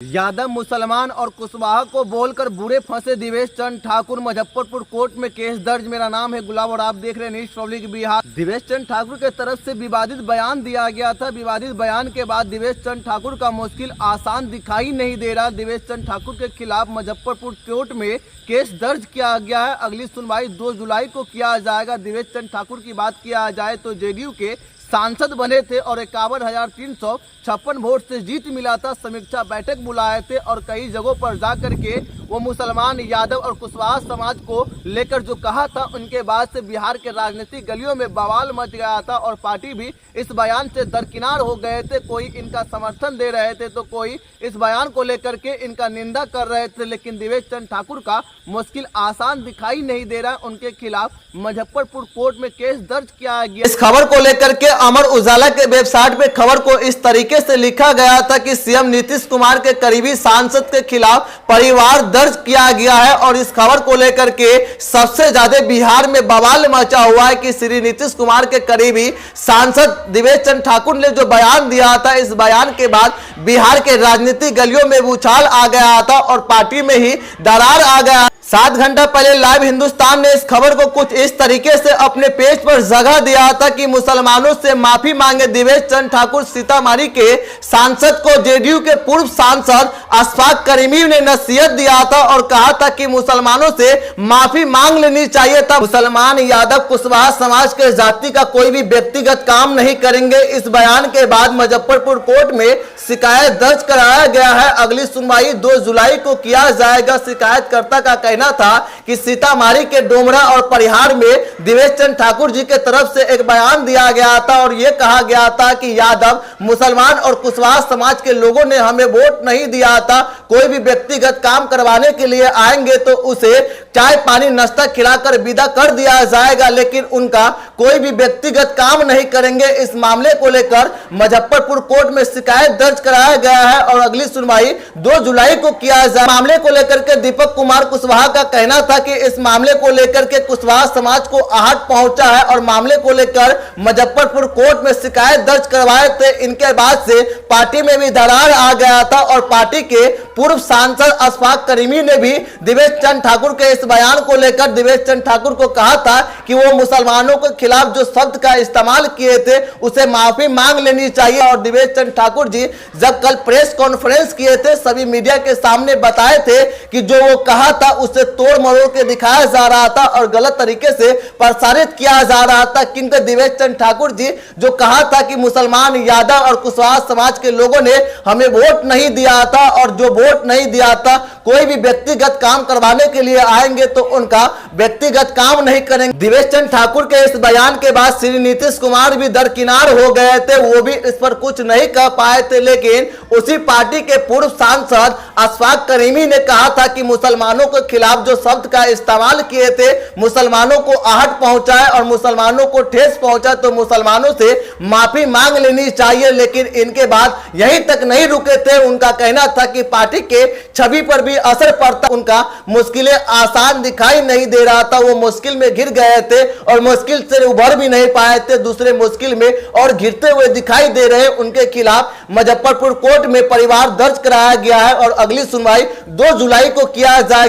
यादव मुसलमान और कुशवाहा को बोलकर बुरे फंसे दिवेश चंद्र ठाकुर। मुजफ्फरपुर कोर्ट में केस दर्ज। मेरा नाम है गुलाब और आप देख रहे हैं न्यूज़ पब्लिक बिहार। दिवेश चंद्र ठाकुर के तरफ से विवादित बयान दिया गया था। विवादित बयान के बाद दिवेश चंद्र ठाकुर का मुश्किल आसान दिखाई नहीं दे रहा। दिवेश चंद्र ठाकुर के खिलाफ मुजफ्फरपुर कोर्ट में केस दर्ज किया गया है। अगली सुनवाई 2 जुलाई को किया जाएगा। दिवेश चंद्र ठाकुर की बात किया जाए तो जेडीयू के सांसद बने थे और 51,356 वोट से जीत मिला था। समीक्षा बैठक बुलाए थे और कई जगहों पर जाकर के वो मुसलमान, यादव और कुशवाहा समाज को लेकर जो कहा था, उनके बाद से बिहार के राजनीतिक गलियों में बवाल मच गया था और पार्टी भी इस बयान से दरकिनार हो गए थे। कोई इनका समर्थन दे रहे थे तो कोई इस बयान को लेकर के इनका निंदा कर रहे थे। लेकिन दिवेश चंद्र ठाकुर का मुश्किल आसान दिखाई नहीं दे रहा। उनके खिलाफ मुजफ्फरपुर कोर्ट में केस दर्ज किया गया। इस खबर को लेकर के अमर उजाला के वेबसाइट पे खबर को इस तरीके से लिखा गया था कि सीएम नीतीश कुमार के करीबी सांसद के खिलाफ परिवार दर्ज किया गया है। और इस खबर को लेकर के सबसे ज्यादा बिहार में बवाल मचा हुआ है कि श्री नीतीश कुमार के करीबी सांसद दिवेश चंद्र ठाकुर ने जो बयान दिया था, इस बयान के बाद बिहार के राजनीतिक गलियों में उछाल आ गया था और पार्टी में ही दरार आ गया। 7 घंटा पहले लाइव हिंदुस्तान ने इस खबर को कुछ इस तरीके से अपने पेज पर जगह दिया था कि मुसलमानों से माफी मांगे दिवेश चंद्र ठाकुर। सीतामढ़ी के सांसद को जेडीयू के पूर्व सांसद अशफाक करीमी ने नसीहत दिया था और कहा था कि मुसलमानों से माफी मांग लेनी चाहिए था। मुसलमान, यादव, कुशवाहा समाज के जाति का कोई भी व्यक्तिगत काम नहीं करेंगे। इस बयान के बाद मुजफ्फरपुर कोर्ट में शिकायत दर्ज कराया गया है। अगली सुनवाई 2 जुलाई को किया जाएगा। शिकायतकर्ता का कहना था कि सीतामढ़ी के डोमरा और परिहार में दिवेश चंद्र ठाकुर जी के तरफ से एक बयान दिया गया था और यह कहा गया था कि यादव, मुसलमान और कुशवाहा समाज के लोगों ने हमें वोट नहीं दिया था। कोई भी व्यक्तिगत काम करवाने के लिए आएंगे तो उसे चाय पानी नाश्ता खिलाकर विदा कर दिया जाएगा, लेकिन उनका कोई भी व्यक्तिगत काम नहीं करेंगे। इस मामले को लेकर मुजफ्फरपुर कोर्ट में शिकायत दर्ज कराया गया है और अगली सुनवाई 2 जुलाई को किया जाए। मामले को लेकर के दीपक कुमार कुशवाहा का कहना था कि इस मामले को लेकर के कुशवाहा समाज को आहट पहुंचा है और मामले को लेकर मुजफ्फरपुर कोर्ट में शिकायत दर्ज करवाए थे। इनके बाद से पार्टी में भी दरार आ गया था और पार्टी के पूर्व सांसद अशफाक करीमी ने भी दिवेश चंद्र ठाकुर के इस बयान को लेकर दिवेश चंद्र ठाकुर को कहा था कि वो मुसलमानों के खिलाफ जो शब्द का इस्तेमाल किए थे उसे माफी मांग लेनी चाहिए। और दिवेश चंद्र ठाकुर जी जब कल प्रेस कॉन्फ्रेंस किए थे, सभी मीडिया के सामने बताए थे कि जो वो कहा था उसे तोड़ मरोड़ के दिखाया जा रहा था और गलत तरीके से प्रसारित किया जा रहा था। किंतु दिवेश चंद्र ठाकुर जी जो कहा था कि मुसलमान, यादव और कुशवाहा समाज के लोगों ने हमें वोट नहीं दिया था और जो वोट नहीं दिया था कोई भी व्यक्तिगत काम करवाने के लिए आएंगे तो उनका व्यक्तिगत काम नहीं करेंगे। दिवेश चंद्र ठाकुर के इस बयान के बाद श्री नीतीश कुमार भी दरकिनार हो गए थे। वो भी इस पर कुछ नहीं कह पाए थे, लेकिन उसी पार्टी के पूर्व सांसद अशफाक करीमी ने कहा था कि मुसलमानों के खिलाफ जो शब्द का इस्तेमाल किए थे, मुसलमानों को आहट पहुंचाए और मुसलमानों को ठेस पहुंचा तो मुसलमानों से माफी मांग लेनी चाहिए। लेकिन इनके बाद यहीं तक नहीं रुके थे। उनका कहना था कि पार्टी के छवि पर भी असर पड़ता, उनका मुश्किलें आसान दिखाई नहीं दे रहा था। वो मुश्किल में घिर गए थे और मुश्किल से उभर भी नहीं पाए थे, दूसरे मुश्किल में और घिरते हुए दिखाई दे रहे। उनके खिलाफ मुजफ्फरपुर कोर्ट में परिवार दर्ज कराया गया है और अगली सुनवाई 2 जुलाई को किया जाएगा।